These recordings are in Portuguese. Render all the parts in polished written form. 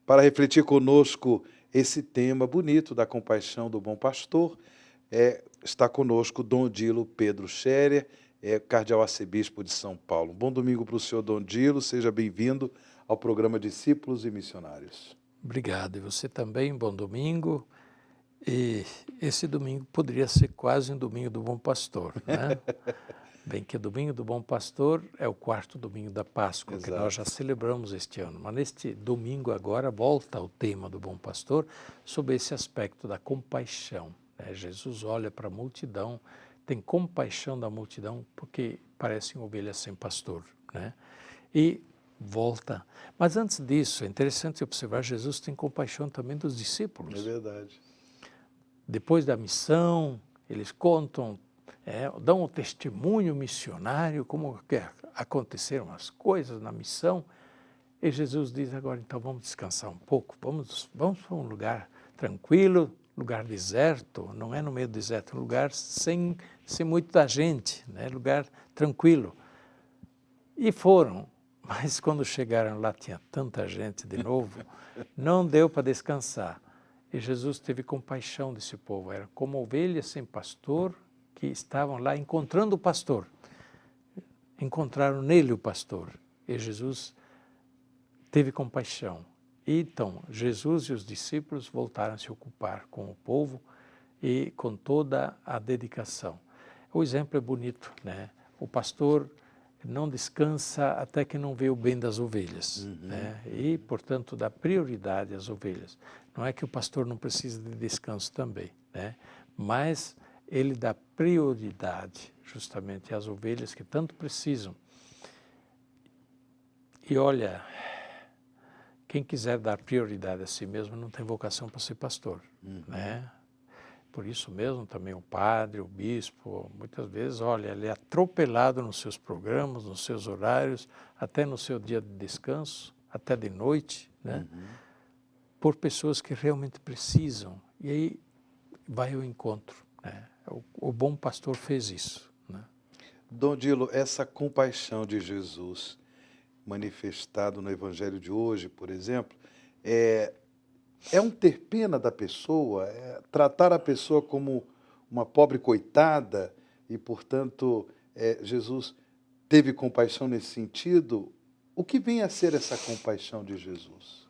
para refletir conosco esse tema bonito da compaixão do bom pastor. Está conosco Dom Odilo Pedro Scherer, cardeal arcebispo de São Paulo. Um bom domingo para o senhor Dom Odilo, seja bem-vindo ao programa Discípulos e Missionários. Obrigado, e você também, bom domingo. E esse domingo poderia ser quase um domingo do Bom Pastor, né? Bem que o domingo do Bom Pastor é o quarto domingo da Páscoa, Exato. que nós já celebramos este ano. Mas neste domingo agora volta ao tema do Bom Pastor sobre esse aspecto da compaixão, né? Jesus olha para a multidão, tem compaixão da multidão porque parecem ovelhas sem pastor, né? E volta. Mas antes disso, é interessante observar, Jesus tem compaixão também dos discípulos. É verdade. Depois da missão, eles contam, dão um testemunho missionário, como que aconteceram as coisas na missão. E Jesus diz agora, então vamos descansar um pouco, vamos para um lugar tranquilo, lugar deserto, não é no meio do deserto, é um lugar sem muita gente, né? Lugar tranquilo. E foram, mas quando chegaram lá tinha tanta gente de novo, não deu para descansar. E Jesus teve compaixão desse povo, era como ovelhas sem pastor que estavam lá encontrando o pastor. Encontraram nele o pastor. E Jesus teve compaixão. E então, Jesus e os discípulos voltaram a se ocupar com o povo e com toda a dedicação. O exemplo é bonito, né? O pastor não descansa até que não vê o bem das ovelhas, né? E, portanto, dá prioridade às ovelhas. Não é que o pastor não precisa de descanso também, né? Mas ele dá prioridade justamente às ovelhas que tanto precisam. E olha, quem quiser dar prioridade a si mesmo não tem vocação para ser pastor, né? Por isso mesmo também o padre, o bispo, muitas vezes, olha, ele é atropelado nos seus programas, nos seus horários, até no seu dia de descanso, até de noite, né? Por pessoas que realmente precisam. E aí vai ao encontro, né? O bom pastor fez isso, né? Dom Odilo, essa compaixão de Jesus manifestado no Evangelho de hoje, por exemplo, é um ter pena da pessoa, tratar a pessoa como uma pobre coitada e, portanto, Jesus teve compaixão nesse sentido. O que vem a ser essa compaixão de Jesus?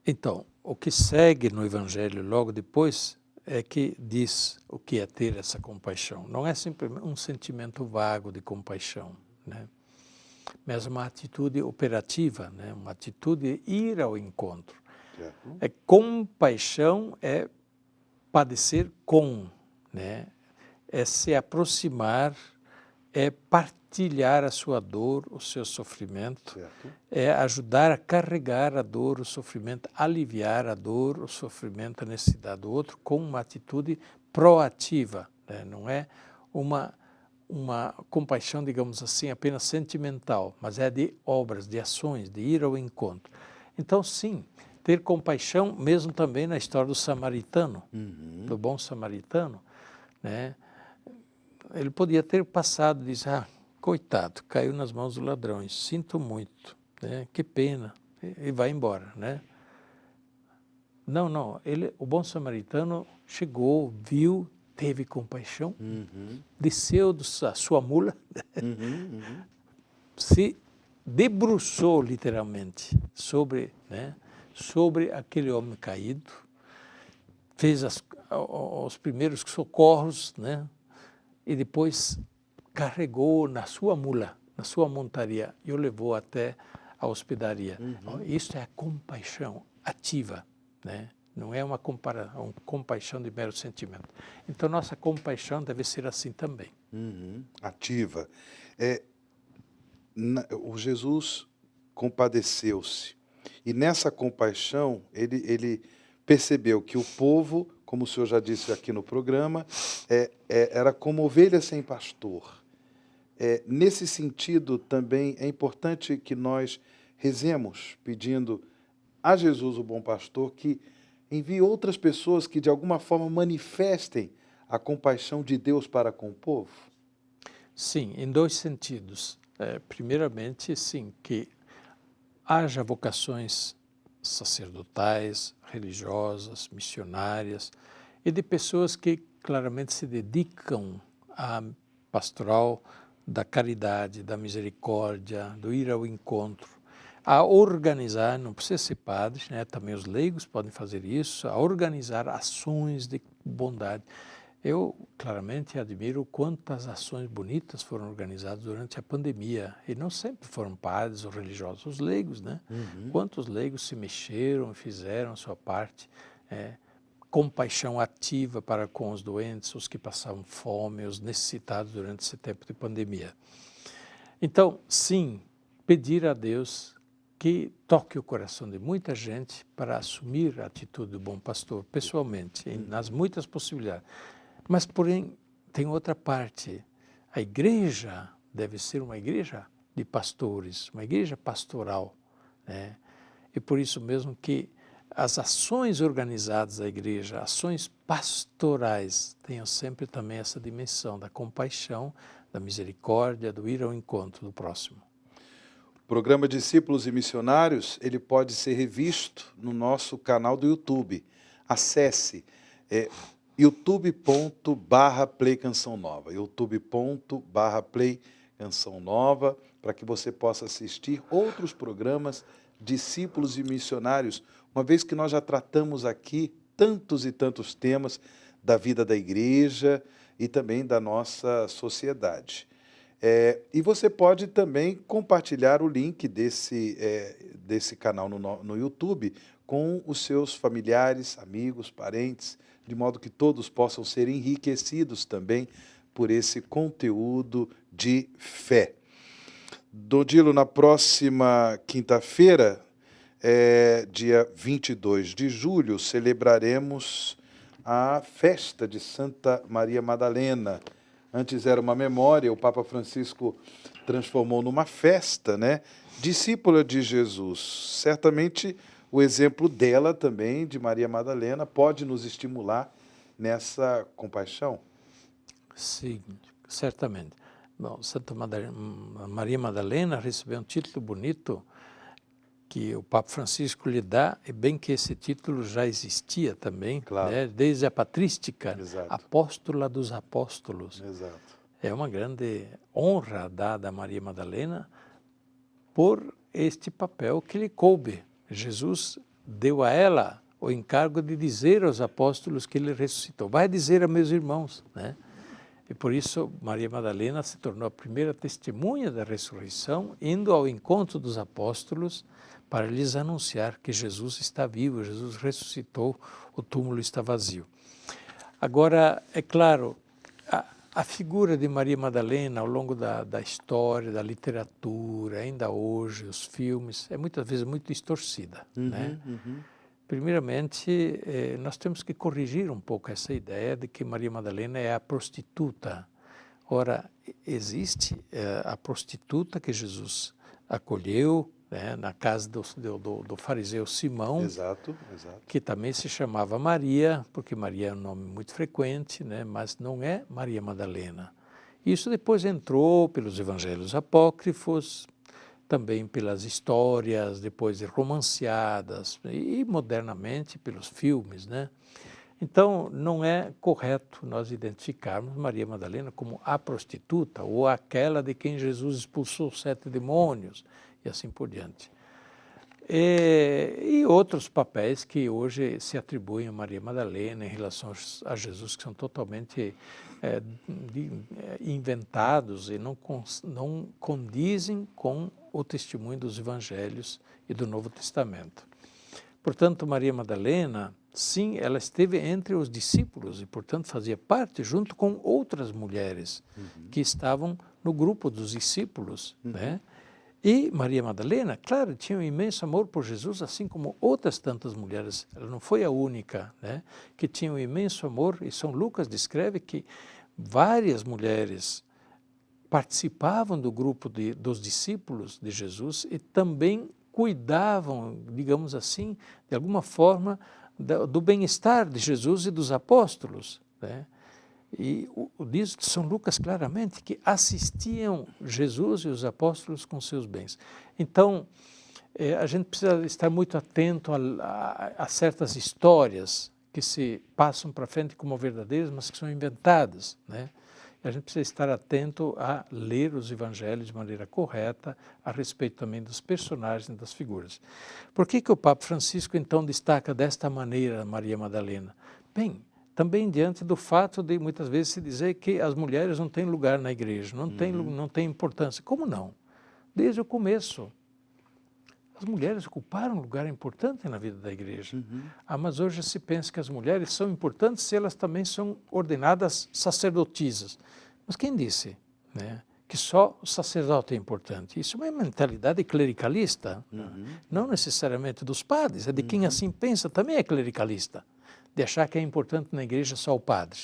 Então, o que segue no Evangelho logo depois é que diz o que é ter essa compaixão. Não é simplesmente um sentimento vago de compaixão, né? Mas uma atitude operativa, né? Uma atitude de ir ao encontro. Certo? Compaixão é padecer com, né? É se aproximar, é partilhar a sua dor, o seu sofrimento, Certo. é ajudar a carregar a dor, o sofrimento, aliviar a dor, o sofrimento, a necessidade do outro com uma atitude proativa, né? Não é uma compaixão, digamos assim, apenas sentimental, mas é de obras, de ações, de ir ao encontro. Então, sim, ter compaixão, mesmo também na história do samaritano, do bom samaritano, né? Ele podia ter passado e dizer, coitado, caiu nas mãos dos ladrões, sinto muito, né? Que pena, e vai embora, né? Não, o bom samaritano chegou, viu, teve compaixão, desceu da sua mula, se debruçou literalmente sobre, né, sobre aquele homem caído, fez os primeiros socorros, né, e depois carregou na sua mula, na sua montaria, e o levou até a hospedaria. Isso é a compaixão ativa, né? Não é uma compaixão de mero sentimento. Então, nossa compaixão deve ser assim também. Ativa. O Jesus compadeceu-se. E nessa compaixão, ele percebeu que o povo, como o senhor já disse aqui no programa, era como ovelha sem pastor. Nesse sentido, também é importante que nós rezemos pedindo a Jesus, o bom pastor, que envie outras pessoas que, de alguma forma, manifestem a compaixão de Deus para com o povo. Sim, em dois sentidos. Primeiramente, sim, que haja vocações sacerdotais, religiosas, missionárias e de pessoas que claramente se dedicam à pastoral da caridade, da misericórdia, do ir ao encontro, a organizar, não precisa ser padres, né? Também os leigos podem fazer isso, a organizar ações de bondade. Eu claramente admiro quantas ações bonitas foram organizadas durante a pandemia, e não sempre foram padres ou religiosos, os leigos, né? Quantos leigos se mexeram e fizeram a sua parte, compaixão ativa para com os doentes, os que passavam fome, os necessitados durante esse tempo de pandemia. Então, sim, pedir a Deus que toque o coração de muita gente para assumir a atitude do bom pastor, pessoalmente, nas muitas possibilidades. Mas, porém, tem outra parte. A igreja deve ser uma igreja de pastores, uma igreja pastoral, né? E por isso mesmo que as ações organizadas da igreja, ações pastorais, tenham sempre também essa dimensão da compaixão, da misericórdia, do ir ao encontro do próximo. O programa Discípulos e Missionários, ele pode ser revisto no nosso canal do YouTube. Acesse youtube.com/Play Canção Nova, youtube.com/Play Canção Nova, para que você possa assistir outros programas Discípulos e Missionários, uma vez que nós já tratamos aqui tantos e tantos temas da vida da igreja e também da nossa sociedade. E você pode também compartilhar o link desse canal no YouTube com os seus familiares, amigos, parentes, de modo que todos possam ser enriquecidos também por esse conteúdo de fé. Dodilo, na próxima quinta-feira, dia 22 de julho, celebraremos a festa de Santa Maria Madalena. Antes era uma memória, o Papa Francisco transformou numa festa, né? Discípula de Jesus. Certamente o exemplo dela também, de Maria Madalena, pode nos estimular nessa compaixão? Sim, certamente. Bom, Maria Madalena recebeu um título bonito que o Papa Francisco lhe dá, e bem que esse título já existia também, claro, né? Desde a patrística, exato, apóstola dos apóstolos. Exato. É uma grande honra dada a Maria Madalena por este papel que lhe coube. Jesus deu a ela o encargo de dizer aos apóstolos que ele ressuscitou. Vai dizer a meus irmãos, né? E por isso Maria Madalena se tornou a primeira testemunha da ressurreição, indo ao encontro dos apóstolos para lhes anunciar que Jesus está vivo, Jesus ressuscitou, o túmulo está vazio. Agora, é claro, a figura de Maria Madalena ao longo da história, da literatura, ainda hoje, os filmes, é muitas vezes muito distorcida, né? Primeiramente, nós temos que corrigir um pouco essa ideia de que Maria Madalena é a prostituta. Ora, existe a prostituta que Jesus acolheu, né, na casa do fariseu Simão, Exato. que também se chamava Maria, porque Maria é um nome muito frequente, né, mas não é Maria Madalena. Isso depois entrou pelos evangelhos apócrifos, também pelas histórias, depois romanceadas, e modernamente pelos filmes, né? Então, não é correto nós identificarmos Maria Madalena como a prostituta ou aquela de quem Jesus expulsou 7 demônios e assim por diante. E outros papéis que hoje se atribuem a Maria Madalena em relação a Jesus, que são totalmente inventados e não condizem com o testemunho dos evangelhos e do Novo Testamento. Portanto, Maria Madalena, sim, ela esteve entre os discípulos e, portanto, fazia parte, junto com outras mulheres que estavam no grupo dos discípulos, né? E Maria Madalena, claro, tinha um imenso amor por Jesus, assim como outras tantas mulheres. Ela não foi a única, né, que tinha um imenso amor, e São Lucas descreve que várias mulheres participavam do grupo dos discípulos de Jesus e também cuidavam, digamos assim, de alguma forma, do bem-estar de Jesus e dos apóstolos, né? E diz São Lucas claramente que assistiam Jesus e os apóstolos com seus bens. Então, a gente precisa estar muito atento a certas histórias que se passam para frente como verdadeiras, mas que são inventadas, né? A gente precisa estar atento a ler os evangelhos de maneira correta, a respeito também dos personagens e das figuras. Por que o Papa Francisco, então, destaca desta maneira Maria Madalena? Bem, também diante do fato de, muitas vezes, se dizer que as mulheres não têm lugar na igreja, não têm importância. Como não? Desde o começo. As mulheres ocuparam um lugar importante na vida da igreja. Mas hoje se pensa que as mulheres são importantes se elas também são ordenadas sacerdotisas. Mas quem disse, né, que só o sacerdote é importante? Isso é uma mentalidade clericalista, não necessariamente dos padres, é de quem assim pensa, também é clericalista, de achar que é importante na igreja só o padre,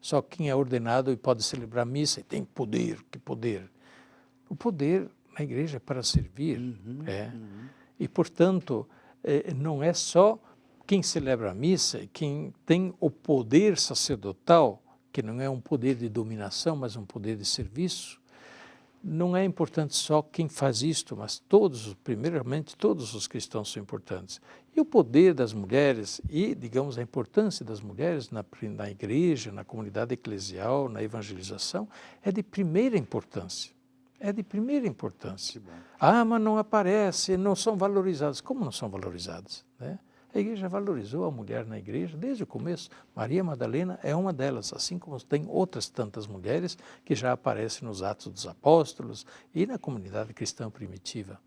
só quem é ordenado e pode celebrar missa e tem poder, que poder. O poder na igreja é para servir, e portanto não é só quem celebra a missa, quem tem o poder sacerdotal, que não é um poder de dominação, mas um poder de serviço. Não é importante só quem faz isto, mas todos, primeiramente todos os cristãos são importantes. E o poder das mulheres e, digamos, a importância das mulheres na igreja, na comunidade eclesial, na evangelização, é de primeira importância. É de primeira importância. Mas não aparece, não são valorizados. Como não são valorizados, né? A igreja valorizou a mulher na igreja desde o começo. Maria Madalena é uma delas, assim como tem outras tantas mulheres que já aparecem nos Atos dos Apóstolos e na comunidade cristã primitiva.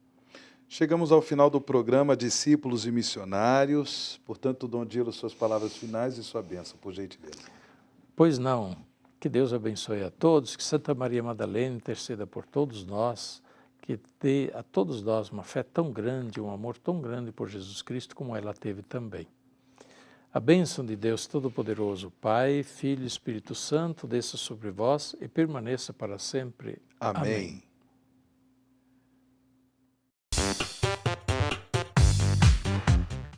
Chegamos ao final do programa Discípulos e Missionários. Portanto, Dom Dilo, suas palavras finais e sua bênção, por gentileza. Pois não. Que Deus abençoe a todos, que Santa Maria Madalena interceda por todos nós, que dê a todos nós uma fé tão grande, um amor tão grande por Jesus Cristo como ela teve também. A bênção de Deus Todo-Poderoso, Pai, Filho e Espírito Santo, desça sobre vós e permaneça para sempre. Amém.